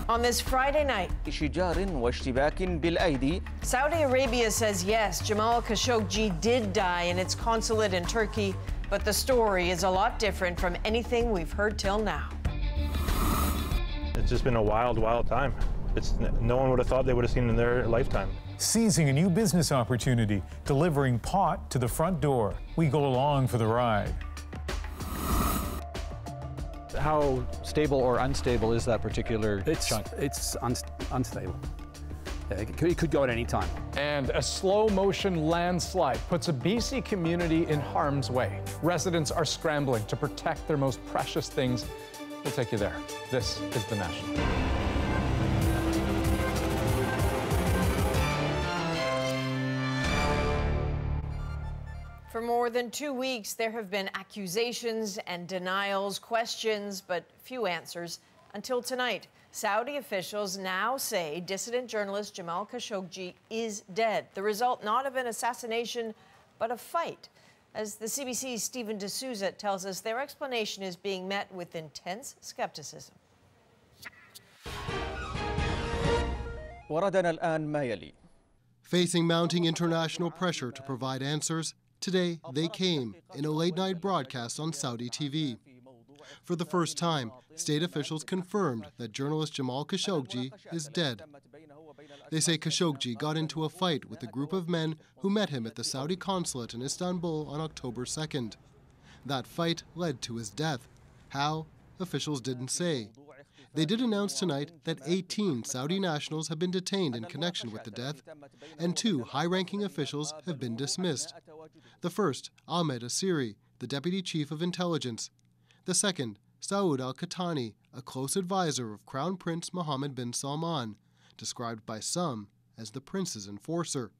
On this Friday night, شجار واشتباك بالأيدي. Saudi Arabia says yes, Jamal Khashoggi did die in its consulate in Turkey, but the story is a lot different from anything we've heard till now. It's just been a wild, wild time. No one would have thought they would have seen in their lifetime. Seizing a new business opportunity, delivering pot to the front door. We go along for the ride. How stable or unstable is that particular chunk? It's unstable. Yeah, it could go at any time. And a slow-motion landslide puts a BC community in harm's way. Residents are scrambling to protect their most precious things. We'll take you there. This is The National. For more than 2 weeks, there have been accusations and denials, questions, but few answers. Until tonight, Saudi officials now say dissident journalist Jamal Khashoggi is dead. The result not of an assassination, but a fight. As the CBC's Stephen D'Souza tells us, their explanation is being met with intense skepticism. وردنا الآن ما يلي. Facing mounting international pressure to provide answers, today they came in a late-night broadcast on Saudi TV. For the first time, state officials confirmed that journalist Jamal Khashoggi is dead. They say Khashoggi got into a fight with a group of men who met him at the Saudi consulate in Istanbul on October 2nd. That fight led to his death. How? Officials didn't say. They did announce tonight that 18 Saudi nationals have been detained in connection with the death, and 2 high-ranking officials have been dismissed. The first, Ahmed Asiri, the deputy chief of intelligence. The second, Saud al-Qahtani, a close advisor of Crown Prince Mohammed bin Salman, described by some as the prince's enforcer.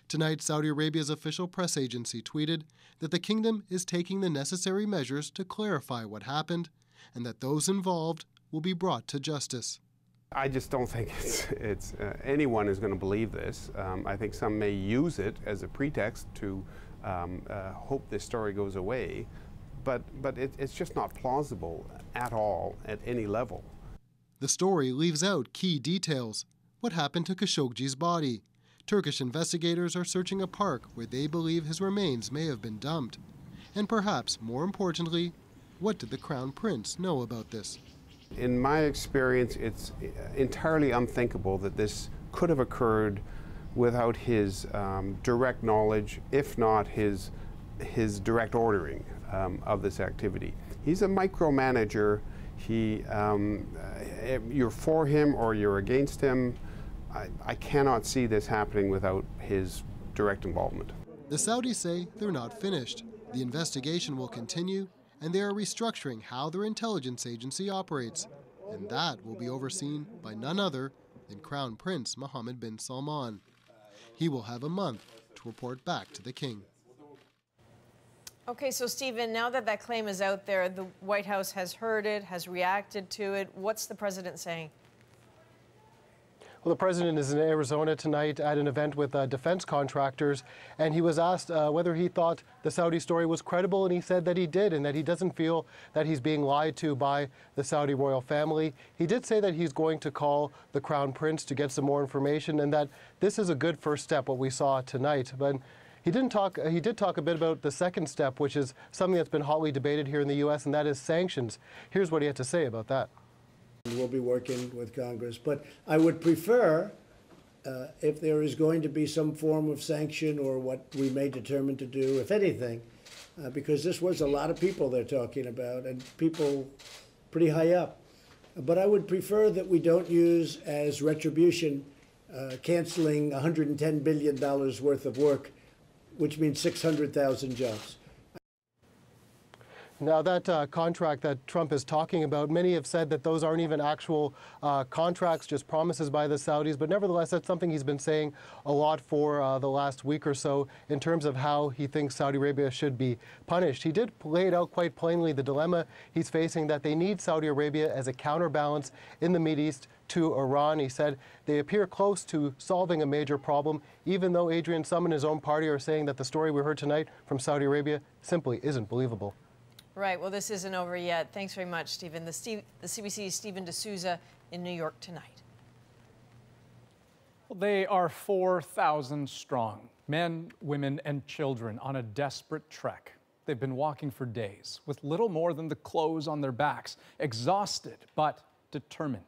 Tonight, Saudi Arabia's official press agency tweeted that the kingdom is taking the necessary measures to clarify what happened and that those involved will be brought to justice. I just don't think anyone is going to believe this. I think some may use it as a pretext to hope this story goes away, but it's just not plausible at all at any level. The story leaves out key details. What happened to Khashoggi's body? Turkish investigators are searching a park where they believe his remains may have been dumped. And perhaps more importantly, what did the Crown Prince know about this? In my experience, it's entirely unthinkable that this could have occurred without his direct knowledge, if not his direct ordering of this activity. He's a micromanager. You're for him or you're against him. I cannot see this happening without his direct involvement. The Saudis say they're not finished. The investigation will continue, and they are restructuring how their intelligence agency operates. And that will be overseen by none other than Crown Prince Mohammed bin Salman. He will have a month to report back to the king. Okay, so Stephen, now that that claim is out there, the White House has heard it, has reacted to it. What's the president saying? Well, the president is in Arizona tonight at an event with defense contractors, and he was asked whether he thought the Saudi story was credible, and he said that he did, and that he doesn't feel that he's being lied to by the Saudi royal family. He did say that he's going to call the Crown Prince to get some more information, and that this is a good first step, what we saw tonight. But he did talk a bit about the second step, which is something that's been hotly debated here in the U.S., and that is sanctions. Here's what he had to say about that. We'll be working with Congress, but I would prefer, if there is going to be some form of sanction or what we may determine to do, if anything, because this was a lot of people they're talking about, and people pretty high up. But I would prefer that we don't use as retribution canceling $110 billion worth of work, which means 600,000 jobs. Now, that contract that Trump is talking about, many have said that those aren't even actual contracts, just promises by the Saudis. But nevertheless, that's something he's been saying a lot for the last week or so in terms of how he thinks Saudi Arabia should be punished. He did lay it out quite plainly, the dilemma he's facing, that they need Saudi Arabia as a counterbalance in the Mideast to Iran. He said they appear close to solving a major problem, even though Adrian, some in his own party are saying that the story we heard tonight from Saudi Arabia simply isn't believable. Right. Well, this isn't over yet. Thanks very much, Stephen. The CBC's Stephen D'Souza in New York tonight. Well, they are 4,000 strong, men, women, and children on a desperate trek. They've been walking for days with little more than the clothes on their backs, exhausted but determined.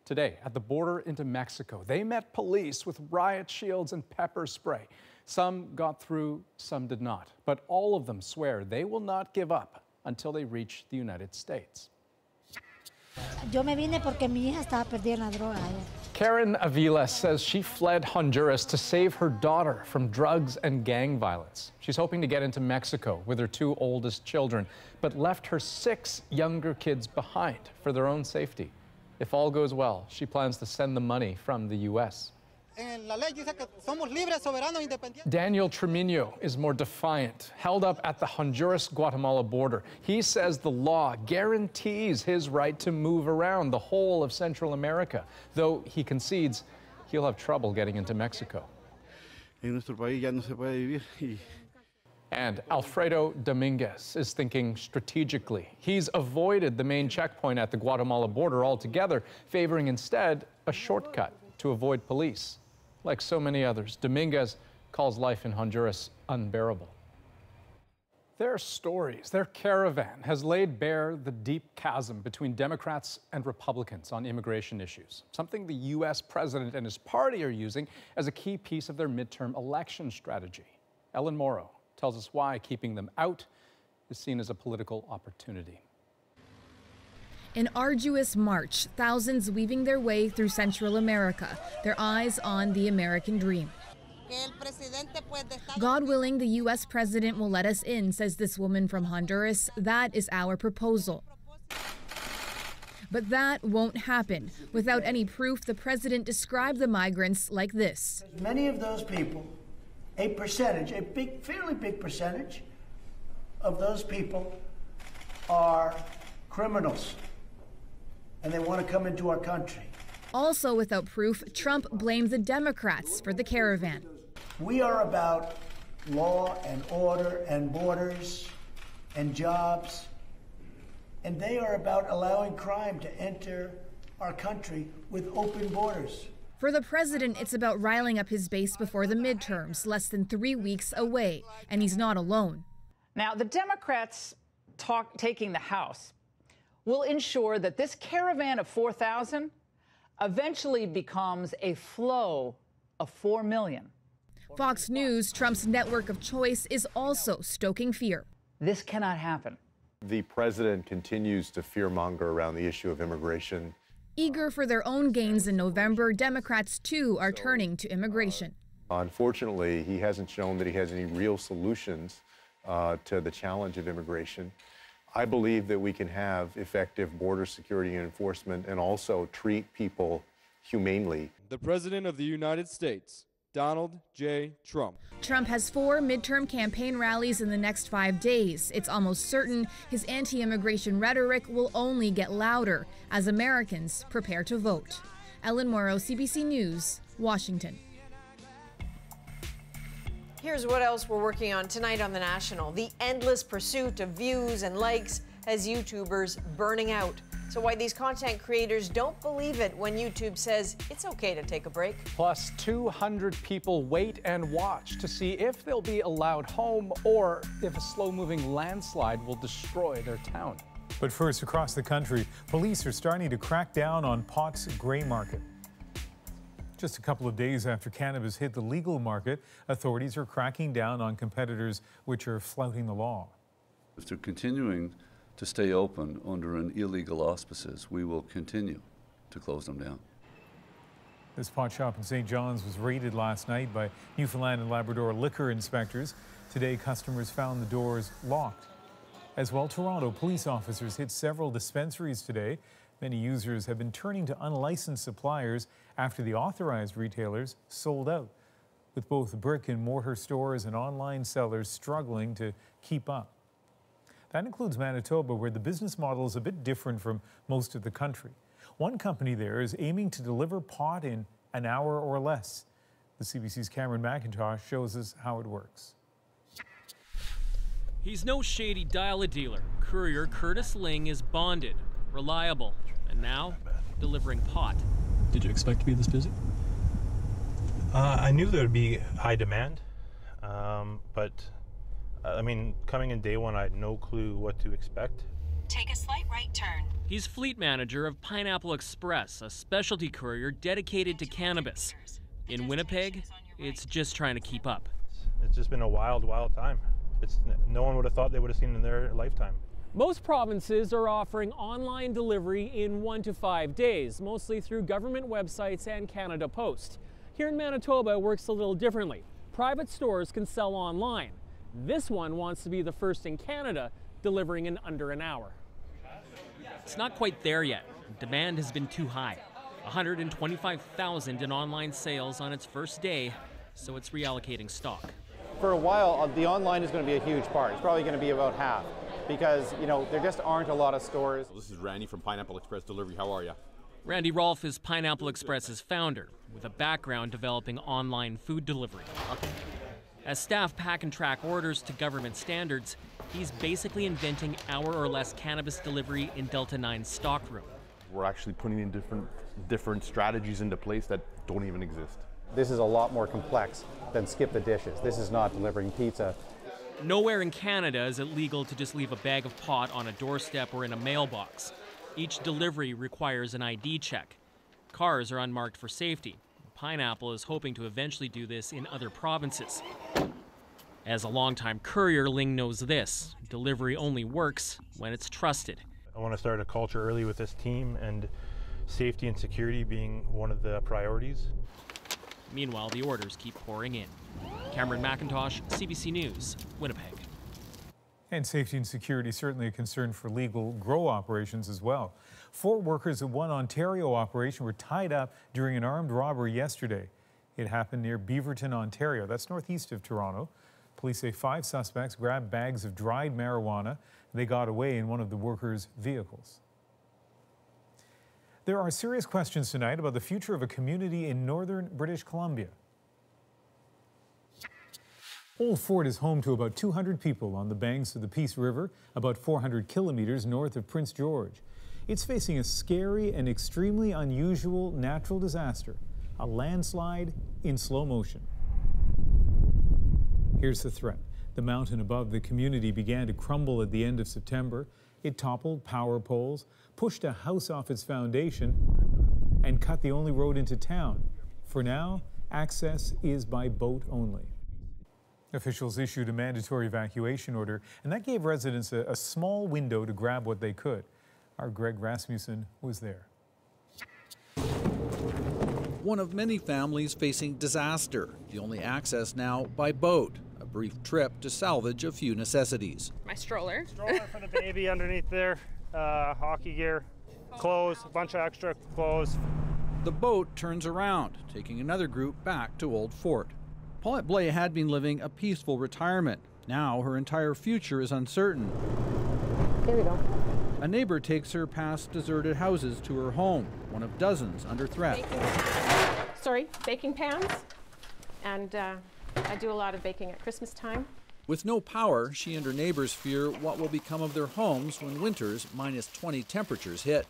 Today, at the border into Mexico, they met police with riot shields and pepper spray. Some got through, some did not, but all of them swear they will not give up until they reach the United States. Yo me vine porque mi hija estaba perdida en la droga. Karen Avila says she fled Honduras to save her daughter from drugs and gang violence. She's hoping to get into Mexico with her 2 oldest children, but left her 6 younger kids behind for their own safety. If all goes well, she plans to send the money from the U.S. Daniel Tremino is more defiant, held up at the Honduras-Guatemala border. He says the law guarantees his right to move around the whole of Central America, though he concedes he'll have trouble getting into Mexico. And Alfredo Dominguez is thinking strategically. He's avoided the main checkpoint at the Guatemala border altogether, favoring instead a shortcut to avoid police. Like so many others, Dominguez calls life in Honduras unbearable. Their stories, their caravan has laid bare the deep chasm between Democrats and Republicans on immigration issues, something the U.S. president and his party are using as a key piece of their midterm election strategy. Ellen Morrow tells us why keeping them out is seen as a political opportunity. An arduous march, thousands weaving their way through Central America, their eyes on the American dream. God willing, the U.S. president will let us in, says this woman from Honduras. That is our proposal. But that won't happen. Without any proof, the president described the migrants like this. Many of those people, a percentage, fairly big percentage of those people are criminals, and they want to come into our country. Also without proof, Trump blamed the Democrats for the caravan. We are about law and order and borders and jobs, and they are about allowing crime to enter our country with open borders. For the president, it's about riling up his base before the midterms, less than 3 weeks away, and he's not alone. Now, the Democrats taking the House will ensure that this caravan of 4,000 eventually becomes a flow of 4 million. Fox News, Trump's network of choice, is also stoking fear. This cannot happen. The president continues to fearmonger around the issue of immigration. Eager for their own gains in November, Democrats, too, are turning to immigration. Unfortunately, he hasn't shown that he has any real solutions to the challenge of immigration. I believe that we can have effective border security and enforcement and also treat people humanely. The President of the United States, Donald J. Trump. Trump has 4 midterm campaign rallies in the next 5 days. It's almost certain his anti-immigration rhetoric will only get louder as Americans prepare to vote. Ellen Morrow, CBC News, Washington. Here's what else we're working on tonight on The National. The endless pursuit of views and likes has YouTubers burning out. So why these content creators don't believe it when YouTube says it's okay to take a break. Plus, 200 people wait and watch to see if they'll be allowed home or if a slow-moving landslide will destroy their town. But first, across the country, police are starting to crack down on pot's gray market. Just a couple of days after cannabis hit the legal market, authorities are cracking down on competitors which are flouting the law. If they're continuing to stay open under an illegal auspices, we will continue to close them down. This pot shop in St. John's was raided last night by Newfoundland and Labrador liquor inspectors. Today, customers found the doors locked. As well, Toronto police officers hit several dispensaries today. Many users have been turning to unlicensed suppliers after the authorized retailers sold out, with both brick and mortar stores and online sellers struggling to keep up. That includes Manitoba, where the business model is a bit different from most of the country. One company there is aiming to deliver pot in an hour or less. The CBC's Cameron McIntosh shows us how it works. He's no shady dial-a-dealer. Courier Curtis Ling is bonded, reliable, and now delivering pot. Did you expect to be this busy? I knew there would be high demand, but I mean, coming in day one, I had no clue what to expect. Take a slight right turn. He's fleet manager of Pineapple Express, a specialty courier dedicated to cannabis. In Winnipeg, it's just trying to keep up. It's just been a wild, wild time. No one would have thought they would have seen in their lifetime. Most provinces are offering online delivery in 1 to 5 days, mostly through government websites and Canada Post. Here in Manitoba, it works a little differently. Private stores can sell online. This one wants to be the first in Canada, delivering in under an hour. It's not quite there yet. Demand has been too high. 125,000 in online sales on its first day, so it's reallocating stock. For a while, the online is going to be a huge part. It's probably going to be about half because, there just aren't a lot of stores. This is Randy from Pineapple Express Delivery. How are you? Randy Rolfe is Pineapple Express's founder, with a background developing online food delivery. As staff pack and track orders to government standards, he's basically inventing hour or less cannabis delivery in Delta 9's stockroom. We're actually putting in different strategies into place that don't even exist. This is a lot more complex than skip the dishes. This is not delivering pizza. Nowhere in Canada is it legal to just leave a bag of pot on a doorstep or in a mailbox. Each delivery requires an ID check. Cars are unmarked for safety. Pineapple is hoping to eventually do this in other provinces. As a longtime courier, Ling knows this: delivery only works when it's trusted. I want to start a culture early with this team, and safety and security being one of the priorities. Meanwhile, the orders keep pouring in. Cameron McIntosh, CBC News, Winnipeg. And safety and security certainly a concern for legal grow operations as well. 4 workers at one Ontario operation were tied up during an armed robbery yesterday. It happened near Beaverton, Ontario. That's northeast of Toronto. Police say 5 suspects grabbed bags of dried marijuana. They got away in one of the workers' vehicles. There are serious questions tonight about the future of a community in northern British Columbia. Old Fort is home to about 200 people on the banks of the Peace River, about 400 kilometers north of Prince George. It's facing a scary and extremely unusual natural disaster, a landslide in slow motion. Here's the threat. The mountain above the community began to crumble at the end of September. It toppled power poles, pushed a house off its foundation, and cut the only road into town. For now, access is by boat only. Officials issued a mandatory evacuation order, and that gave residents a small window to grab what they could. Our Greg Rasmussen was there. One of many families facing disaster, the only access now by boat. A brief trip to salvage a few necessities. My stroller. Stroller for the baby underneath there, hockey gear, clothes, a bunch of extra clothes. The boat turns around, taking another group back to Old Fort. Paulette Blais had been living a peaceful retirement. Now her entire future is uncertain. Here we go. A neighbor takes her past deserted houses to her home, one of dozens under threat. Baking pans. And I do a lot of baking at Christmas time. With no power, she and her neighbors fear what will become of their homes when winter's -20 temperatures hit.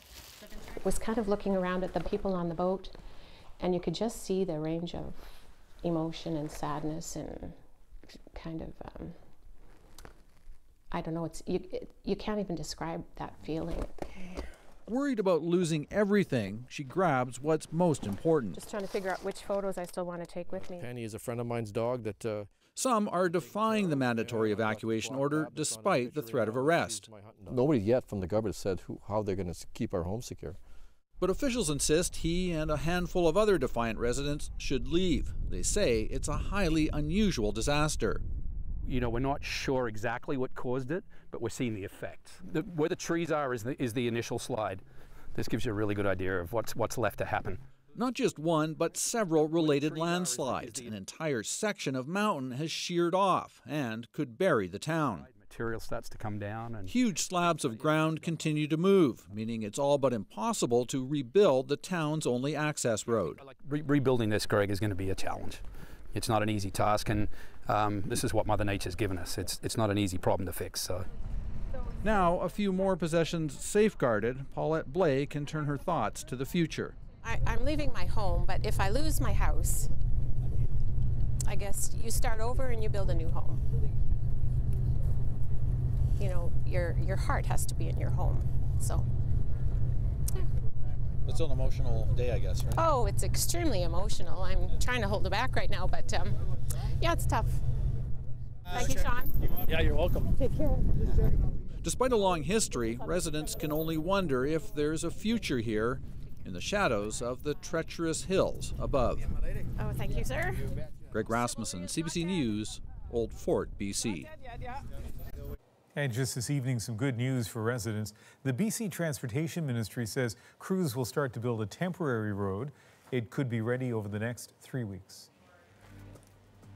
I was kind of looking around at the people on the boat, and you could just see the range of emotion and sadness and kind of, I don't know, you can't even describe that feeling. Worried about losing everything, she grabs what's most important. Just trying to figure out which photos I still want to take with me. Penny is a friend of mine's dog that... Some are defying the mandatory evacuation order despite the threat of arrest. Nobody yet from the government said how they're going to keep our home secure. But officials insist he and a handful of other defiant residents should leave. They say it's a highly unusual disaster. You know, we're not sure exactly what caused it, but we're seeing the effects. Where the trees are is the initial slide. This gives you a really good idea of what's left to happen. Not just one, but several related landslides. An entire section of mountain has sheared off and could bury the town. Material starts to come down. And huge slabs of ground continue to move, meaning it's all but impossible to rebuild the town's only access road. Rebuilding this, Greg, is going to be a challenge. It's not an easy task, and this is what Mother Nature's given us. It's not an easy problem to fix. So Now, a few more possessions safeguarded, Paulette Blay can turn her thoughts to the future. I'm leaving my home, but if I lose my house, I guess you start over and you build a new home. You know, your heart has to be in your home, so. It's an emotional day, I guess, right? Oh, it's extremely emotional. I'm trying to hold it back right now, but yeah, it's tough. Thank you, Sean. Yeah, you're welcome. Take care. Despite a long history, residents can only wonder if there's a future here in the shadows of the treacherous hills above. Oh, thank you, sir. Greg Rasmussen, CBC News, Old Fort, BC. And just this evening, some good news for residents. The BC Transportation Ministry says crews will start to build a temporary road. It could be ready over the next 3 weeks.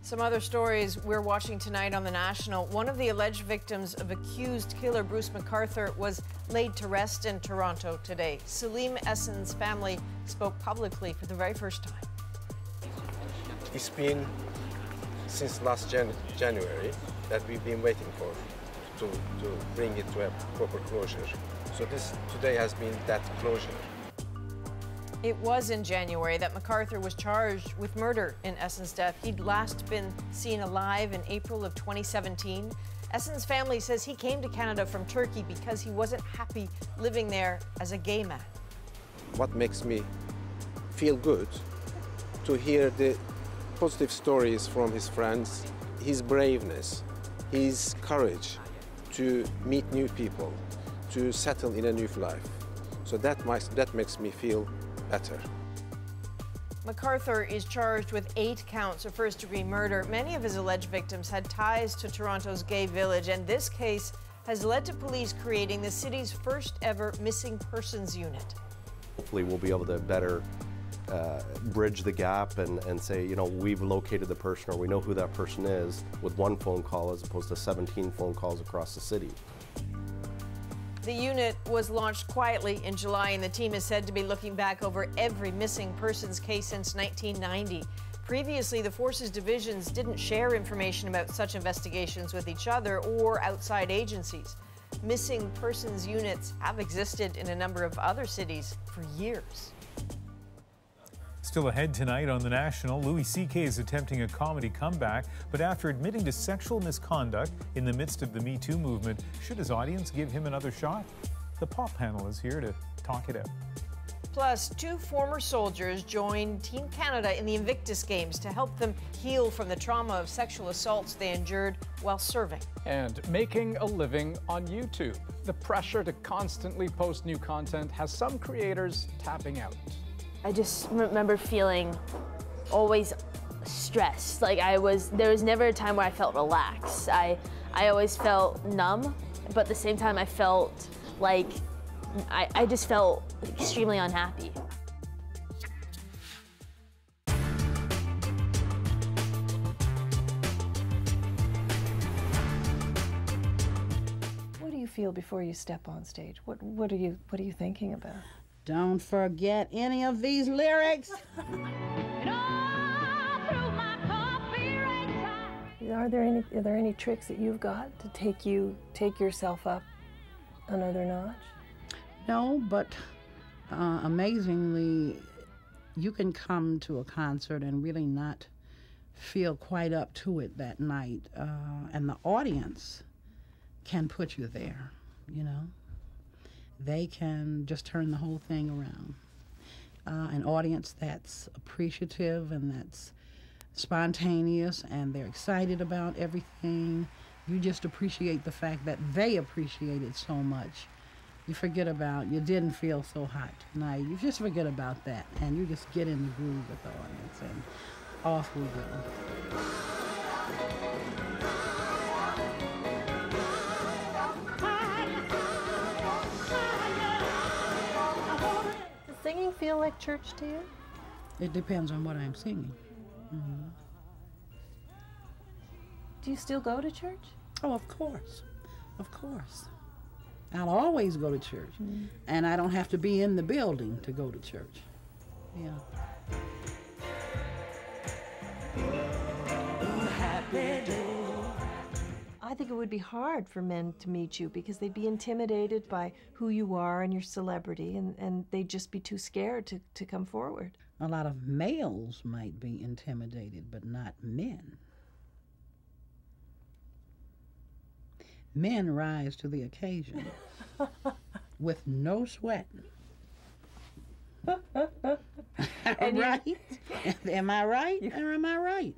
Some other stories we're watching tonight on The National. One of the alleged victims of accused killer Bruce McArthur was laid to rest in Toronto today. Salim Essen's family spoke publicly for the very first time. It's been since last January that we've been waiting for to bring it to a proper closure. So this today has been that closure. It was in January that McArthur was charged with murder in Essen's death. He'd last been seen alive in April of 2017. Essen's family says he came to Canada from Turkey because he wasn't happy living there as a gay man. What makes me feel good to hear the positive stories from his friends, his braveness, his courage to meet new people, to settle in a new life. So that makes me feel better. McArthur is charged with 8 counts of first-degree murder. Many of his alleged victims had ties to Toronto's gay village, and this case has led to police creating the city's first ever missing persons unit. Hopefully we'll be able to better bridge the gap and say, you know, we've located the person or we know who that person is with one phone call as opposed to 17 phone calls across the city. The unit was launched quietly in July, and the team is said to be looking back over every missing persons case since 1990. Previously, the forces divisions didn't share information about such investigations with each other or outside agencies. Missing persons units have existed in a number of other cities for years. Still ahead tonight on The National, Louis C.K. is attempting a comedy comeback, but after admitting to sexual misconduct in the midst of the Me Too movement, should his audience give him another shot? The Pop panel is here to talk it out. Plus, 2 former soldiers joined Team Canada in the Invictus Games to help them heal from the trauma of sexual assaults they endured while serving. And making a living on YouTube. The pressure to constantly post new content has some creators tapping out. I just remember feeling always stressed. Like there was never a time where I felt relaxed. I always felt numb, but at the same time I felt like, I just felt extremely unhappy. What do you feel before you step on stage? What are you thinking about? Don't forget any of these lyrics. Are there any tricks that you've got to take yourself up another notch? No, but amazingly, you can come to a concert and really not feel quite up to it that night, and the audience can put you there, you know. They can just turn the whole thing around. An audience that's appreciative and that's spontaneous and they're excited about everything. You just appreciate the fact that they appreciate it so much. You forget about, you didn't feel so hot tonight. You just forget about that and you just get in the groove with the audience and off we go. Singing feel like church to you? It depends on what I'm singing. Mm-hmm. Do you still go to church? Oh, of course. Of course. I'll always go to church. Mm-hmm. And I don't have to be in the building to go to church. Yeah. I I think it would be hard for men to meet you because they'd be intimidated by who you are and your celebrity, and they'd just be too scared to come forward. A lot of males might be intimidated, but not men. Men rise to the occasion with no sweat. Right? Am I right or am I right?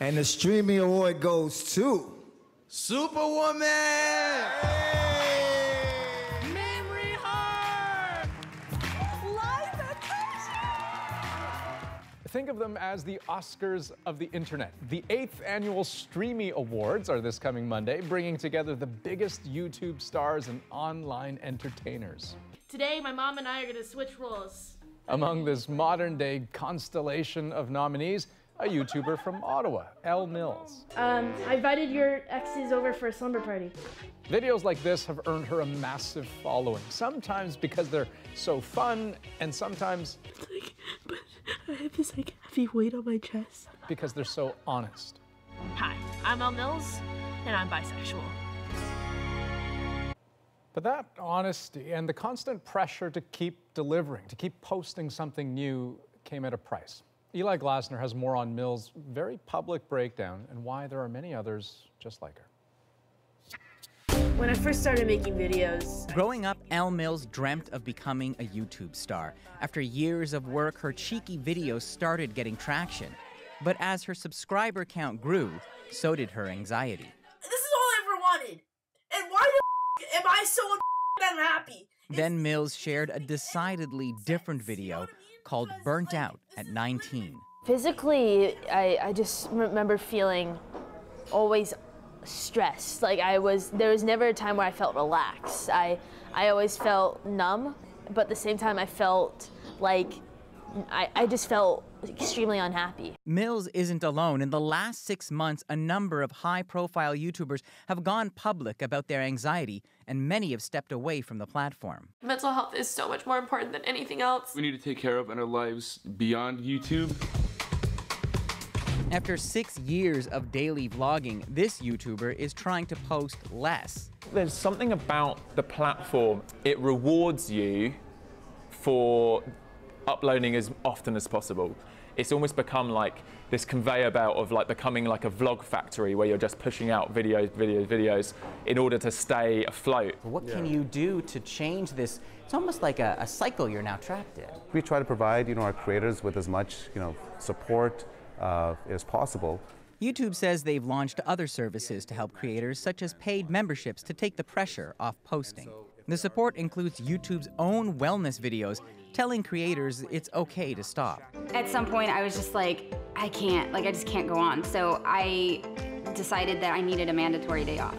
And the Streaming Award goes to Superwoman! Memory Heart! Think of them as the Oscars of the internet. The 8th annual Streamy Awards are this coming Monday, bringing together the biggest YouTube stars and online entertainers. Today, my mom and I are going to switch roles. Among this modern-day constellation of nominees, a YouTuber from Ottawa, Elle Mills. I invited your exes over for a slumber party. Videos like this have earned her a massive following, sometimes because they're so fun, and sometimes But I have this heavy weight on my chest. because they're so honest. Hi, I'm Elle Mills, and I'm bisexual. But that honesty and the constant pressure to keep delivering, to keep posting something new, came at a price. Eli Glasner has more on Mills' very public breakdown and why there are many others just like her. When I first started making videos, Growing up, Elle Mills dreamt of becoming a YouTube star. After years of work, her cheeky videos started getting traction. But as her subscriber count grew, so did her anxiety. This is all I ever wanted. And why the am I so unhappy? Then Mills shared a decidedly different video called Burnt Out at 19. physically, I just remember feeling always stressed. Like there was never a time where I felt relaxed. I always felt numb, but at the same time I felt like I just felt extremely unhappy. Mills isn't alone. In the last 6 months, a number of high-profile YouTubers have gone public about their anxiety, and many have stepped away from the platform. Mental health is so much more important than anything else. We need to take care of in our lives beyond YouTube. After 6 years of daily vlogging, this YouTuber is trying to post less. There's something about the platform. It rewards you for uploading as often as possible. It's almost become like this conveyor belt of like becoming like a vlog factory where you're just pushing out videos in order to stay afloat. What can you do to change this? It's almost like a cycle you're now trapped in. We try to provide, our creators with as much, support as possible. YouTube says they've launched other services to help creators, such as paid memberships to take the pressure off posting. The support includes YouTube's own wellness videos, telling creators it's okay to stop. At some point, I was just like, I just can't go on. So I decided that I needed a mandatory day off.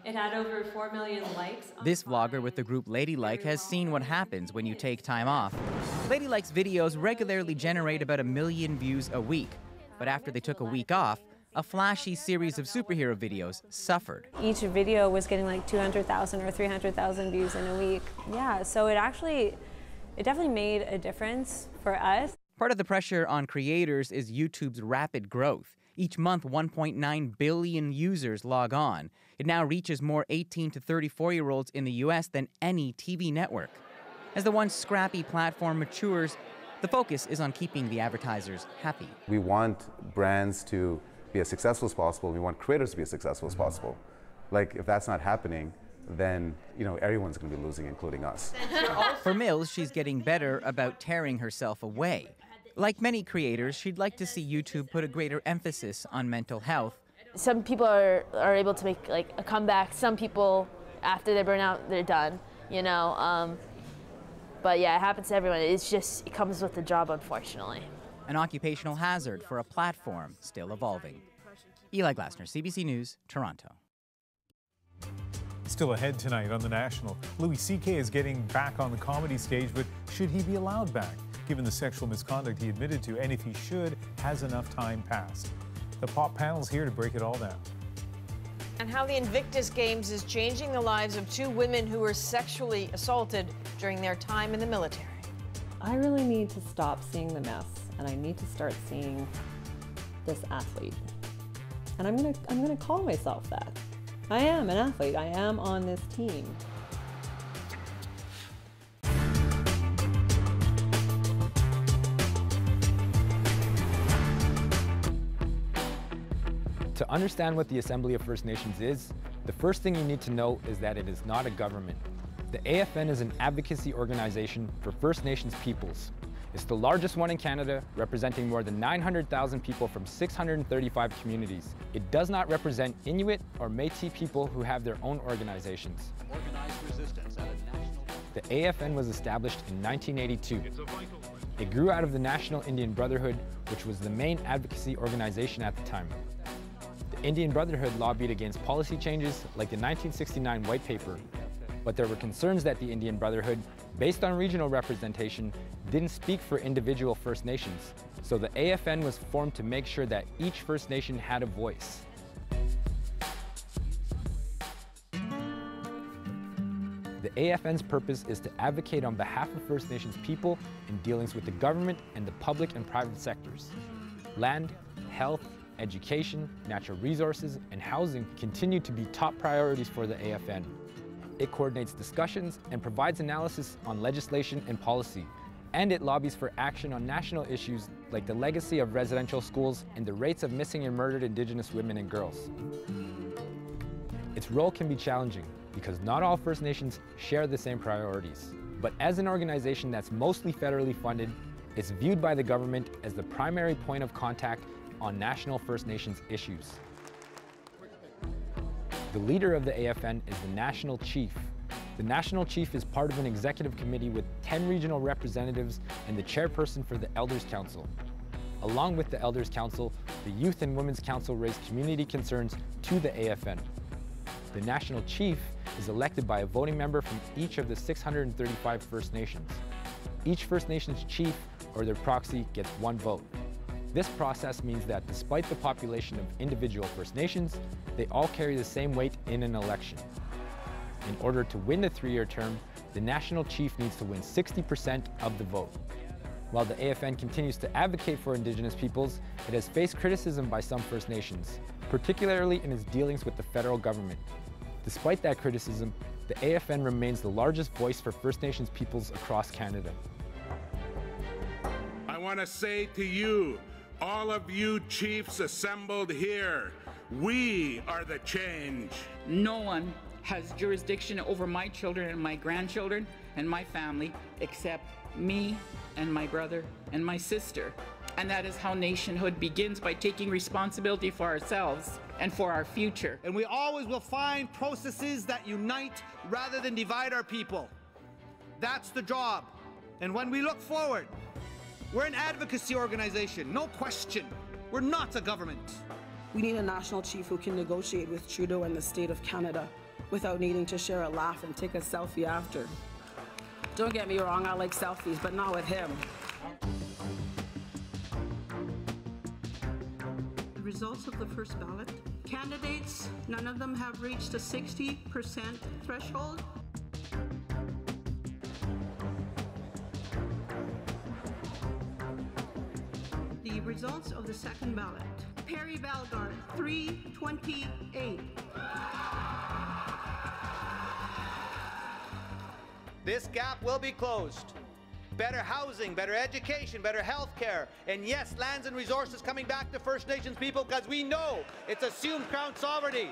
It had over 4 million likes. This vlogger with the group Ladylike has seen what happens when you take time off. Ladylike's videos regularly generate about 1 million views a week. But after they took a week off, a flashy series of superhero videos suffered. Each video was getting like 200,000 or 300,000 views in a week. Yeah, so it definitely made a difference for us. Part of the pressure on creators is YouTube's rapid growth. Each month, 1.9 billion users log on. It now reaches more 18 to 34-year-olds in the US than any TV network. As the once scrappy platform matures, the focus is on keeping the advertisers happy. We want brands to be as successful as possible. We want creators to be as successful as possible. Like, if that's not happening, then, everyone's going to be losing, including us. For Mills, she's getting better about tearing herself away. Like many creators, she'd like to see YouTube put a greater emphasis on mental health. Some people are able to make like a comeback. Some people, after they burn out, they're done, But yeah, it happens to everyone. It comes with the job, unfortunately. An occupational hazard for a platform still evolving. Eli Glasner, CBC News, Toronto. Still ahead tonight on The National, Louis C.K. is getting back on the comedy stage, but should he be allowed back, given the sexual misconduct he admitted to? And if he should, has enough time passed? The Pop panel's here to break it all down. And how the Invictus Games is changing the lives of two women who were sexually assaulted during their time in the military. I really need to stop seeing the mess, and I need to start seeing this athlete. And I'm gonna call myself that. I am an athlete. I am on this team. To understand what the Assembly of First Nations is, the first thing you need to know is that it is not a government. The AFN is an advocacy organization for First Nations peoples. It's the largest one in Canada, representing more than 900,000 people from 635 communities. It does not represent Inuit or Métis people who have their own organizations. Organized resistance at a national... The AFN was established in 1982. It grew out of the National Indian Brotherhood, which was the main advocacy organization at the time. The Indian Brotherhood lobbied against policy changes like the 1969 White Paper, but there were concerns that the Indian Brotherhood, based on regional representation, didn't speak for individual First Nations. So the AFN was formed to make sure that each First Nation had a voice. The AFN's purpose is to advocate on behalf of First Nations people in dealings with the government and the public and private sectors. Land, health, education, natural resources, and housing continue to be top priorities for the AFN. It coordinates discussions and provides analysis on legislation and policy, and it lobbies for action on national issues like the legacy of residential schools and the rates of missing and murdered Indigenous women and girls. Its role can be challenging because not all First Nations share the same priorities. But as an organization that's mostly federally funded, it's viewed by the government as the primary point of contact on national First Nations issues. The leader of the AFN is the National Chief. The National Chief is part of an executive committee with 10 regional representatives and the chairperson for the Elders Council. Along with the Elders Council, the Youth and Women's Council raise community concerns to the AFN. The National Chief is elected by a voting member from each of the 635 First Nations. Each First Nations chief or their proxy gets one vote. This process means that despite the population of individual First Nations, they all carry the same weight in an election. In order to win the 3-year term, the National Chief needs to win 60% of the vote. While the AFN continues to advocate for Indigenous peoples, it has faced criticism by some First Nations, particularly in its dealings with the federal government. Despite that criticism, the AFN remains the largest voice for First Nations peoples across Canada. I want to say to you, all of you chiefs assembled here, we are the change. No one has jurisdiction over my children and my grandchildren and my family except me and my brother and my sister. And that is how nationhood begins, by taking responsibility for ourselves and for our future. And we always will find processes that unite rather than divide our people. That's the job. And when we look forward, we're an advocacy organization, no question. We're not a government. We need a national chief who can negotiate with Trudeau and the state of Canada without needing to share a laugh and take a selfie after. Don't get me wrong, I like selfies, but not with him. The results of the first ballot. Candidates, none of them have reached a 60% threshold. The results of the second ballot. Perry Bellegarde, 328. This gap will be closed. Better housing, better education, better health care, and yes, lands and resources coming back to First Nations people, because we know it's assumed Crown sovereignty.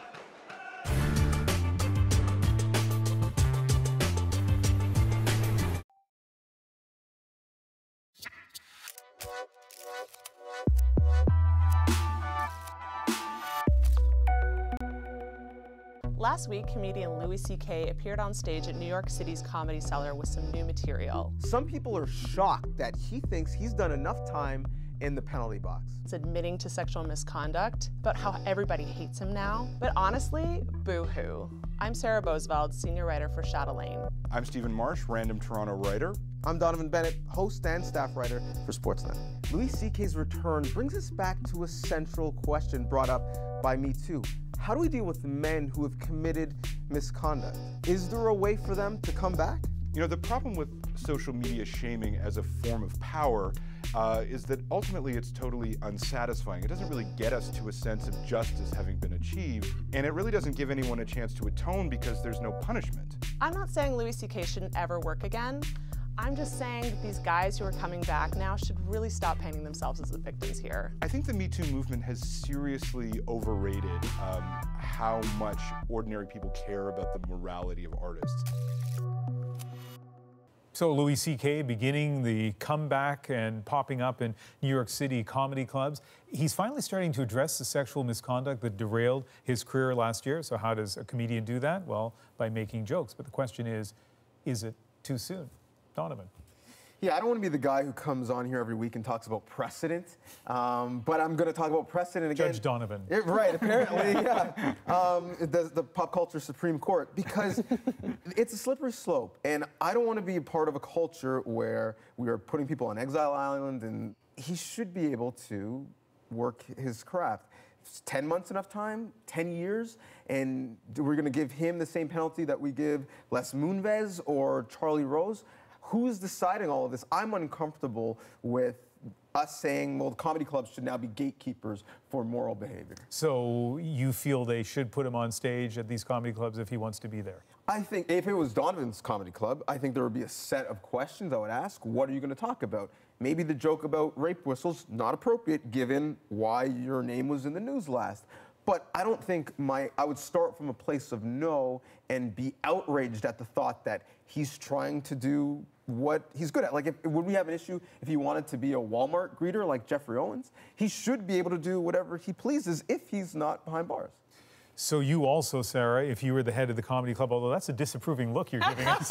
Last week, comedian Louis C.K. appeared on stage at New York City's Comedy Cellar with some new material. Some people are shocked that he thinks he's done enough time in the penalty box. It's admitting to sexual misconduct, about how everybody hates him now. But honestly, boo-hoo. I'm Sarah Bosveld, senior writer for Chatelaine. I'm Stephen Marsh, random Toronto writer. I'm Donovan Bennett, host and staff writer for Sportsnet. Louis C.K.'s return brings us back to a central question brought up by Me Too. How do we deal with men who have committed misconduct? Is there a way for them to come back? You know, the problem with social media shaming as a form of power is that ultimately it's totally unsatisfying. It doesn't really get us to a sense of justice having been achieved, and it really doesn't give anyone a chance to atone because there's no punishment. I'm not saying Louis C.K. shouldn't ever work again. I'm just saying that these guys who are coming back now should really stop painting themselves as the victims here. I think the Me Too movement has seriously overrated how much ordinary people care about the morality of artists. So Louis C.K. beginning the comeback and popping up in New York City comedy clubs. He's finally starting to address the sexual misconduct that derailed his career last year. So how does a comedian do that? Well, by making jokes. But the question is it too soon? Donovan. Yeah, I don't want to be the guy who comes on here every week and talks about precedent, but I'm going to talk about precedent again. Judge Donovan. Right, apparently, yeah. The pop culture Supreme Court, because it's a slippery slope, and I don't want to be a part of a culture where we are putting people on exile island, and he should be able to work his craft. Is 10 months enough time? 10 years? And we're going to give him the same penalty that we give Les Moonves or Charlie Rose? Who's deciding all of this? I'm uncomfortable with us saying, well, the comedy clubs should now be gatekeepers for moral behavior. So you feel they should put him on stage at these comedy clubs if he wants to be there? I think if it was Donovan's comedy club, I think there would be a set of questions I would ask. What are you going to talk about? Maybe the joke about rape whistles, not appropriate given why your name was in the news last. But I don't think I would start from a place of no and be outraged at the thought that he's trying to do what he's good at. Like, would we have an issue if he wanted to be a Walmart greeter like Jeffrey Owens? He should be able to do whatever he pleases if he's not behind bars. So you also, Sarah, if you were the head of the comedy club, although that's a disapproving look you're giving us.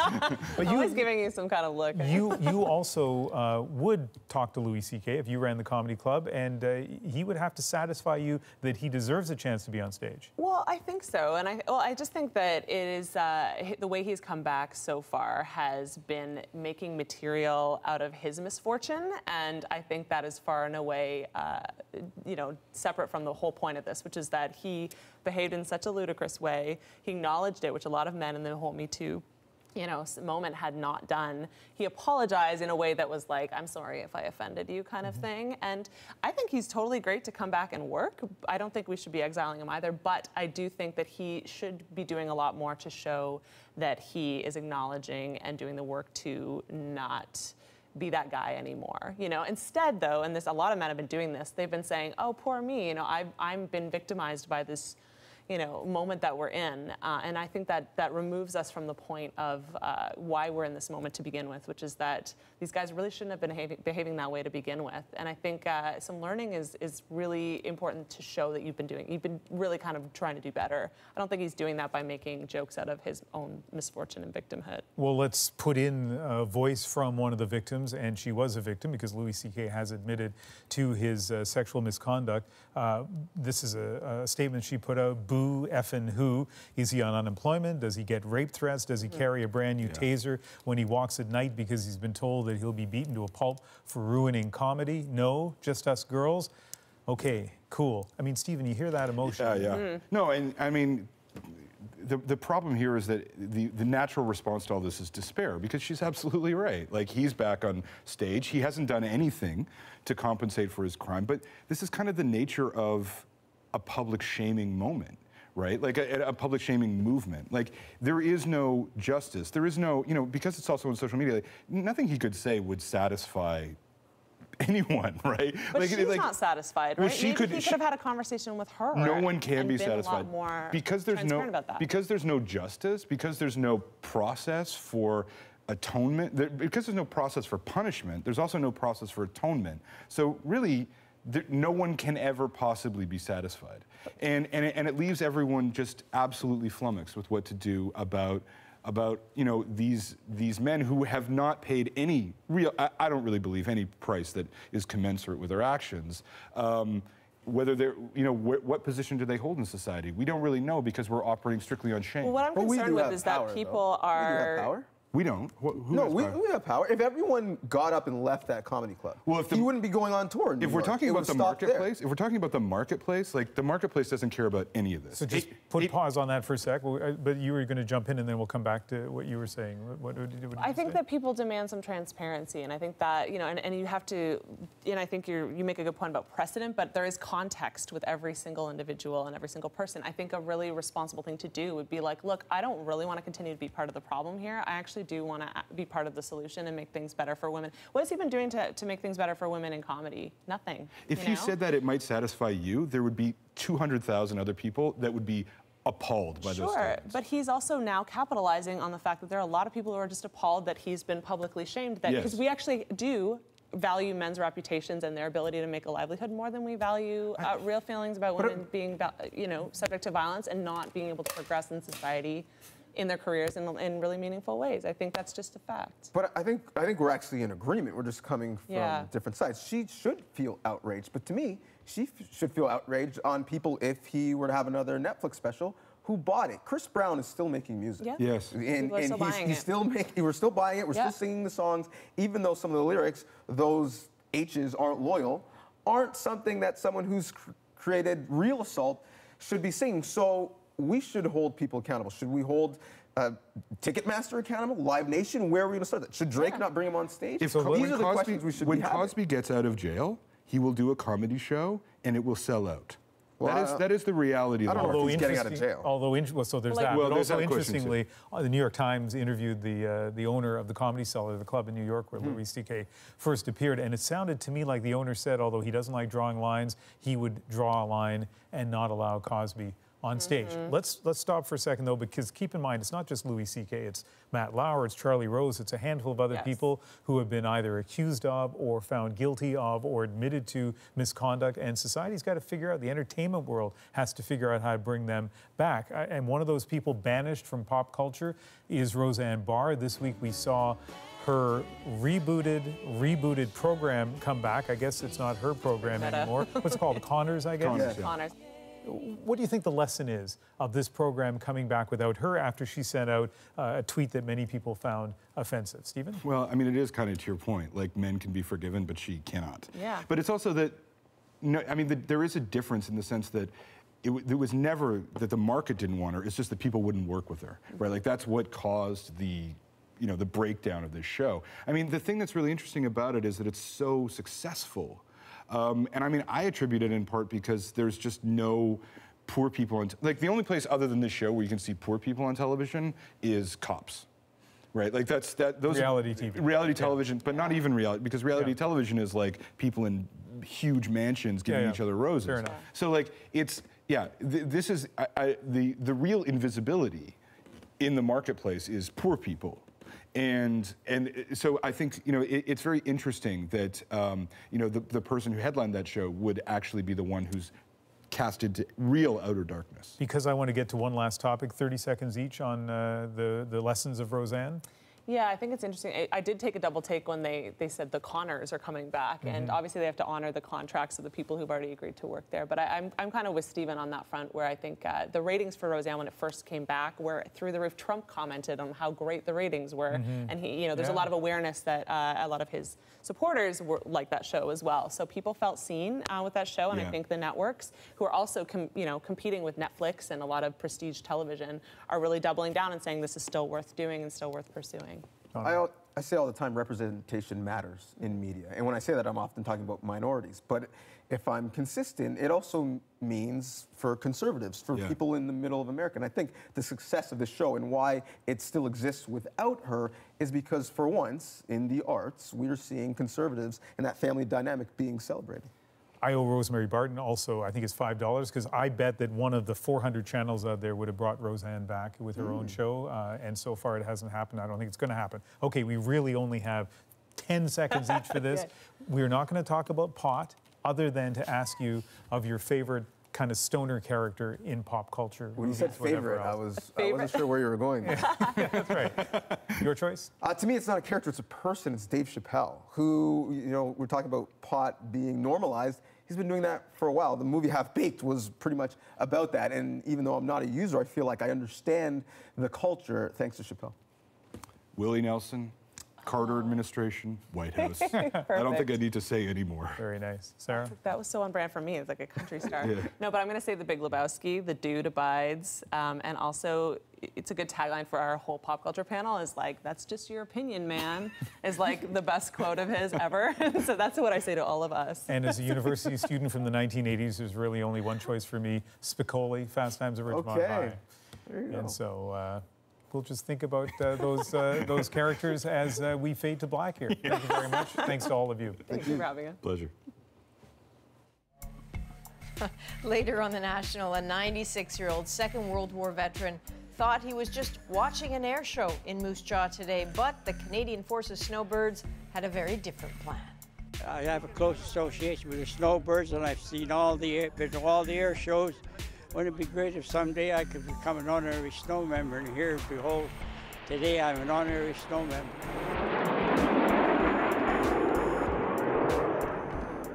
But I was giving you some kind of look. You also would talk to Louis C.K. if you ran the comedy club, and he would have to satisfy you that he deserves a chance to be on stage. Well, I think so, and I just think that it is the way he's come back so far has been making material out of his misfortune, and I think that is far and away, separate from the whole point of this, which is that he behaved in such a ludicrous way. He acknowledged it, which a lot of men in the whole Me Too moment had not done. He apologized in a way that was like, I'm sorry if I offended you kind of thing. And I think he's totally great to come back and work. I don't think we should be exiling him either, but I do think that he should be doing a lot more to show that he is acknowledging and doing the work to not be that guy anymore. Instead though, and a lot of men have been doing this, they've been saying, oh, poor me, I've been victimized by this moment that we're in. And I think that removes us from the point of why we're in this moment to begin with, which is that these guys really shouldn't have been behaving that way to begin with. And I think some learning is really important to show that you've been really kind of trying to do better. I don't think he's doing that by making jokes out of his own misfortune and victimhood. Well, let's put in a voice from one of the victims, and she was a victim because Louis C.K. has admitted to his sexual misconduct. This is a statement she put out. Boo effing who? Is he on unemployment? Does he get rape threats? Does he carry a brand new taser when he walks at night because he's been told that he'll be beaten to a pulp for ruining comedy? No, just us girls? Okay, cool. I mean, Stephen, you hear that emotion. Yeah. No, and I mean, the problem here is that the natural response to all this is despair, because she's absolutely right. Like, he's back on stage. He hasn't done anything to compensate for his crime, but this is kind of the nature of a public shaming moment. Right? Like a public shaming movement. Like, there is no justice. There is no, because it's also on social media, like, nothing he could say would satisfy anyone, right? But she's not satisfied, right? Well, Maybe he could have had a conversation with her. No one can be satisfied. A lot more because there's because there's no justice, because there's no process for atonement, because there's no process for punishment, there's also no process for atonement. So really, no one can ever possibly be satisfied. And it leaves everyone just absolutely flummoxed with what to do about about, you know, these men who have not paid any real, I don't really believe, any price that is commensurate with their actions. Whether they're, you know, what position do they hold in society? We don't really know because we're operating strictly on shame. Well, what I'm concerned with is that people are. We do have power. We don't. We have power. If everyone got up and left that comedy club, well, he wouldn't be going on tour. If we're talking about the marketplace, like the marketplace doesn't care about any of this. So just put pause on that for a sec. But you were going to jump in, and then we'll come back to what you were saying. What did you I think say? that people demand some transparency, and I think that, you know, and you have to, and I think you make a good point about precedent, but there is context with every single individual and every single person. I think a really responsible thing to do would be like, look, I don't really want to continue to be part of the problem here. I actually do want to be part of the solution and make things better for women. What has he been doing to make things better for women in comedy? Nothing. If you said that it might satisfy you, there would be 200,000 other people that would be appalled by those statements. But he's also now capitalizing on the fact that there are a lot of people who are just appalled that he's been publicly shamed. That because we actually do value men's reputations and their ability to make a livelihood more than we value real feelings about women being, you know, subject to violence and not being able to progress in society in their careers in really meaningful ways. I think that's just a fact. But I think we're actually in agreement. We're just coming from different sides. She should feel outraged, but to me, she should feel outraged on people if he were to have another Netflix special. Who bought it? Chris Brown is still making music. Yeah. Yes. And he's still making. We're still buying it. We're still singing the songs, even though some of the lyrics, those H's aren't loyal, aren't something that someone who's created real assault should be singing. So we should hold people accountable. Should we hold Ticketmaster accountable? Live Nation? Where are we going to start that? Should Drake not bring him on stage? These are the questions we should be having. When Cosby gets out of jail, he will do a comedy show and it will sell out. Well, that is the reality of it. I don't know if he's getting out of jail. So there's that. But also interestingly, the New York Times interviewed the owner of the Comedy Cellar, the club in New York where Louis C.K. first appeared, and it sounded to me like the owner said, although he doesn't like drawing lines, he would draw a line and not allow Cosby on stage. Let's stop for a second though, because keep in mind it's not just Louis C.K. It's Matt Lauer, it's Charlie Rose, it's a handful of other people who have been either accused of or found guilty of or admitted to misconduct, and society's got to figure out, the entertainment world has to figure out how to bring them back. And one of those people banished from pop culture is Roseanne Barr. This week we saw her rebooted program come back. I guess it's not her program anymore. What's it called? Connors, I guess? Connors. Connors. What do you think the lesson is of this program coming back without her after she sent out a tweet that many people found offensive? Stephen? Well, I mean, it is kind of to your point. Like, men can be forgiven, but she cannot. Yeah. But it's also that, I mean, there is a difference in the sense that it was never that the market didn't want her. It's just that people wouldn't work with her, right? Like, that's what caused the breakdown of this show. I mean, the thing that's really interesting about it is that it's so successful. And I mean, I attribute it in part because there's just no poor people on, like, the only place other than this show where you can see poor people on television is Cops, right? Like those reality TV, reality television, but not even reality, because reality television is like people in huge mansions giving each other roses. Fair enough. So like this is the real invisibility in the marketplace is poor people. And so I think, it's very interesting that, the person who headlined that show would actually be the one who's casted to real outer darkness. Because I want to get to one last topic, 30 seconds each on the lessons of Roseanne. Yeah, I think it's interesting. I did take a double take when they said the Connors are coming back, and obviously they have to honor the contracts of the people who've already agreed to work there. But I'm kind of with Stephen on that front, where I think the ratings for Roseanne when it first came back were through the roof. Trump commented on how great the ratings were, and he, there's a lot of awareness that a lot of his supporters were like that show as well. So people felt seen with that show, and I think the networks, who are also competing with Netflix and a lot of prestige television, are really doubling down and saying this is still worth doing and still worth pursuing. I say all the time, representation matters in media. And when I say that, I'm often talking about minorities. But if I'm consistent, it also means for conservatives, for people in the middle of America. And I think the success of this show and why it still exists without her is because, for once, in the arts, we are seeing conservatives and that family dynamic being celebrated. I owe Rosemary Barton also, I think it's $5, because I bet that one of the 400 channels out there would have brought Roseanne back with her own show, and so far it hasn't happened. I don't think it's going to happen. Okay, we really only have 10 seconds each for this. We're not going to talk about pot, other than to ask you of your favorite kind of stoner character in pop culture. When you said favorite, I wasn't sure where you were going. That's right. Your choice? To me, it's not a character, it's a person. It's Dave Chappelle, who, you know, we're talking about pot being normalized. He's been doing that for a while. The movie Half Baked was pretty much about that. And even though I'm not a user, I feel like I understand the culture thanks to Chappelle. Willie Nelson, Carter administration, White House. I don't think I need to say any more. Very nice. Sarah? That was so on brand for me. It's like a country star. Yeah. No, but I'm going to say The Big Lebowski, The Dude Abides, and also it's a good tagline for our whole pop culture panel is like, that's just your opinion, man, is like the best quote of his ever. So that's what I say to all of us. And as a university student from the 1980s, there's really only one choice for me, Spicoli, Fast Times at Ridgemont High. There you go. And so we'll just think about those characters as we fade to black here. Thank you very much. Thanks to all of you. Thank you for having us. Pleasure. Later on the National, a 96-year-old Second World War veteran thought he was just watching an air show in Moose Jaw today, but the Canadian Forces Snowbirds had a very different plan. I have a close association with the Snowbirds, and I've seen been to all the air shows. Wouldn't it be great if someday I could become an honorary snow member? And here, behold, today I'm an honorary snow member.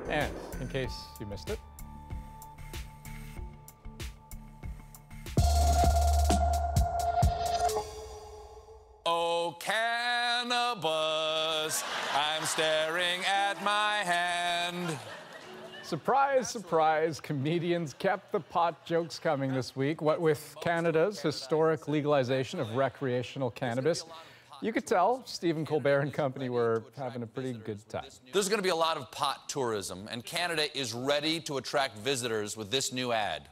And in case you missed it, oh, cannabis, I'm staring at my hand. surprise, surprise, comedians kept the pot jokes coming this week. What with Canada's historic legalization of recreational cannabis, you could tell Stephen Colbert and company were having a pretty good time. There's going to be a lot of pot tourism, and Canada is ready to attract visitors with this new ad.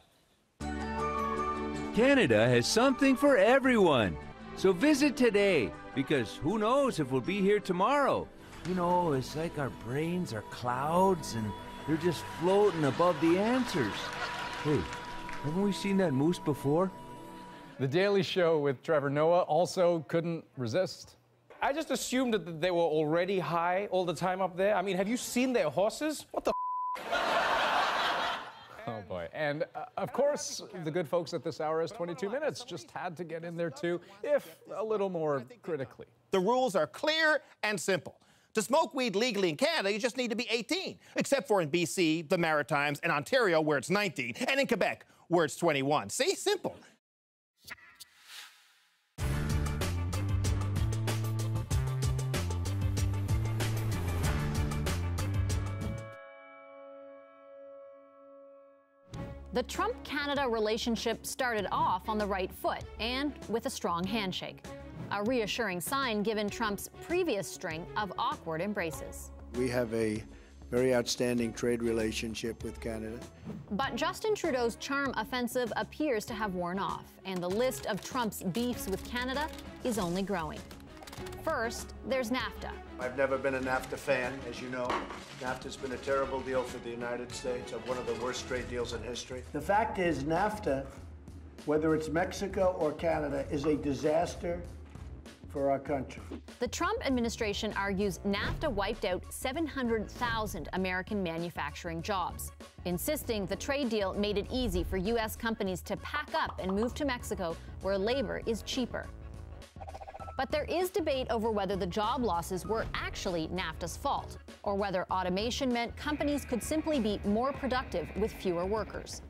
Canada has something for everyone. So visit today, because who knows if we'll be here tomorrow. You know, it's like our brains are clouds and they're just floating above the answers. Hey, haven't we seen that moose before? The Daily Show with Trevor Noah also couldn't resist. I just assumed that they were already high all the time up there. I mean, have you seen their horses? What the Oh boy. And of course, the good folks at this hour is 22 Minutes. Just had to get in there too, if a little more critically. The rules are clear and simple. To smoke weed legally in Canada, you just need to be 18, except for in BC, the Maritimes, and Ontario, where it's 19, and in Quebec, where it's 21. See? Simple. The Trump-Canada relationship started off on the right foot and with a strong handshake, a reassuring sign given Trump's previous string of awkward embraces. We have a very outstanding trade relationship with Canada. But Justin Trudeau's charm offensive appears to have worn off, and the list of Trump's beefs with Canada is only growing. First, there's NAFTA. I've never been a NAFTA fan, as you know. NAFTA's been a terrible deal for the United States, one of the worst trade deals in history. The fact is, NAFTA, whether it's Mexico or Canada, is a disaster for our country. The Trump administration argues NAFTA wiped out 700,000 American manufacturing jobs, insisting the trade deal made it easy for U.S. companies to pack up and move to Mexico, where labor is cheaper. But there is debate over whether the job losses were actually NAFTA's fault, or whether automation meant companies could simply be more productive with fewer workers.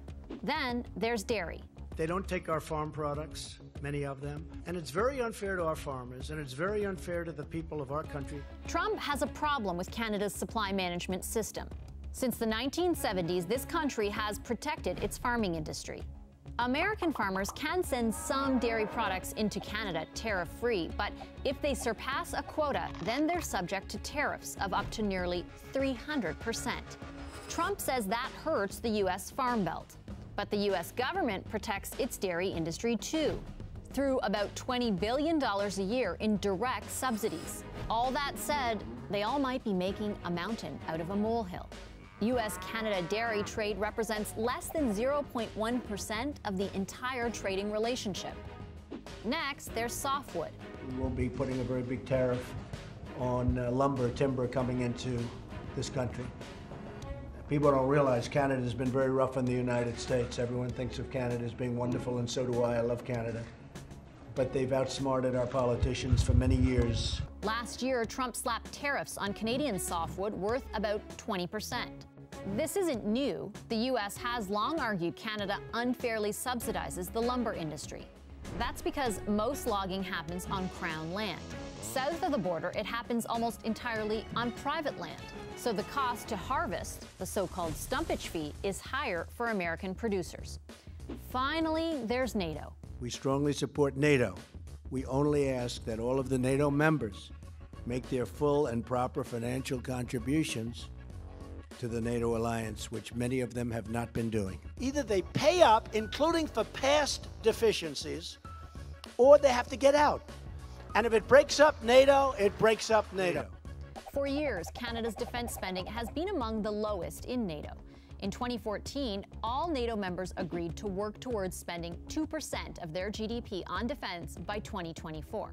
Then there's dairy. They don't take our farm products, many of them, and it's very unfair to our farmers, and it's very unfair to the people of our country. Trump has a problem with Canada's supply management system. Since the 1970s, this country has protected its farming industry. American farmers can send some dairy products into Canada tariff-free, but if they surpass a quota, then they're subject to tariffs of up to nearly 300%. Trump says that hurts the U.S. Farm Belt. But the U.S. government protects its dairy industry too, through about $20 billion a year in direct subsidies. All that said, they all might be making a mountain out of a molehill. U.S.-Canada dairy trade represents less than 0.1% of the entire trading relationship. Next, there's softwood. We will be putting a very big tariff on lumber, timber coming into this country. People don't realize Canada's been very rough on the United States. Everyone thinks of Canada as being wonderful, and so do I. I love Canada. But they've outsmarted our politicians for many years. Last year, Trump slapped tariffs on Canadian softwood worth about 20%. This isn't new. The U.S. has long argued Canada unfairly subsidizes the lumber industry. That's because most logging happens on Crown land. South of the border, it happens almost entirely on private land. So the cost to harvest, the so-called stumpage fee, is higher for American producers. Finally, there's NATO. We strongly support NATO. We only ask that all of the NATO members make their full and proper financial contributions to the NATO alliance, which many of them have not been doing. Either they pay up, including for past deficiencies, or they have to get out. And if it breaks up NATO, it breaks up NATO. For years, Canada's defense spending has been among the lowest in NATO. In 2014, all NATO members agreed to work towards spending 2% of their GDP on defense by 2024.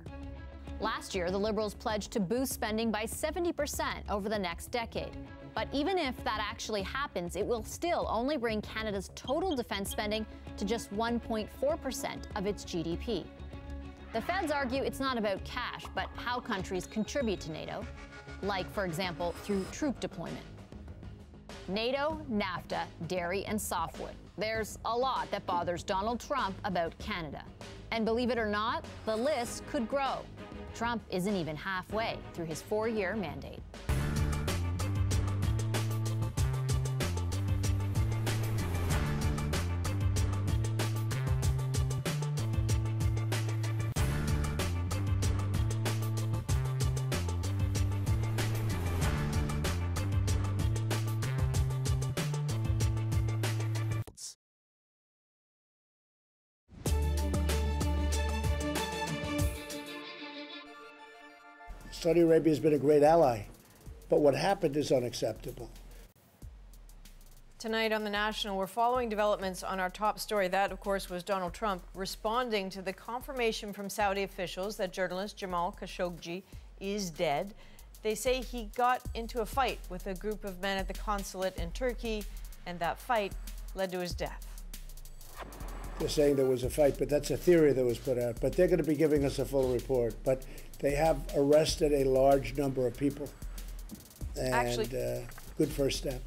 Last year, the Liberals pledged to boost spending by 70% over the next decade. But even if that actually happens, it will still only bring Canada's total defense spending to just 1.4% of its GDP. The feds argue it's not about cash, but how countries contribute to NATO, like, for example, through troop deployment. NATO, NAFTA, dairy, and softwood. There's a lot that bothers Donald Trump about Canada. And believe it or not, the list could grow. Trump isn't even halfway through his 4-year mandate. Saudi Arabia has been a great ally, but what happened is unacceptable. Tonight on The National, we're following developments on our top story. That, of course, was Donald Trump responding to the confirmation from Saudi officials that journalist Jamal Khashoggi is dead. They say he got into a fight with a group of men at the consulate in Turkey, and that fight led to his death. They're saying there was a fight, but that's a theory that was put out. But they're going to be giving us a full report. But they have arrested a large number of people. And good first step.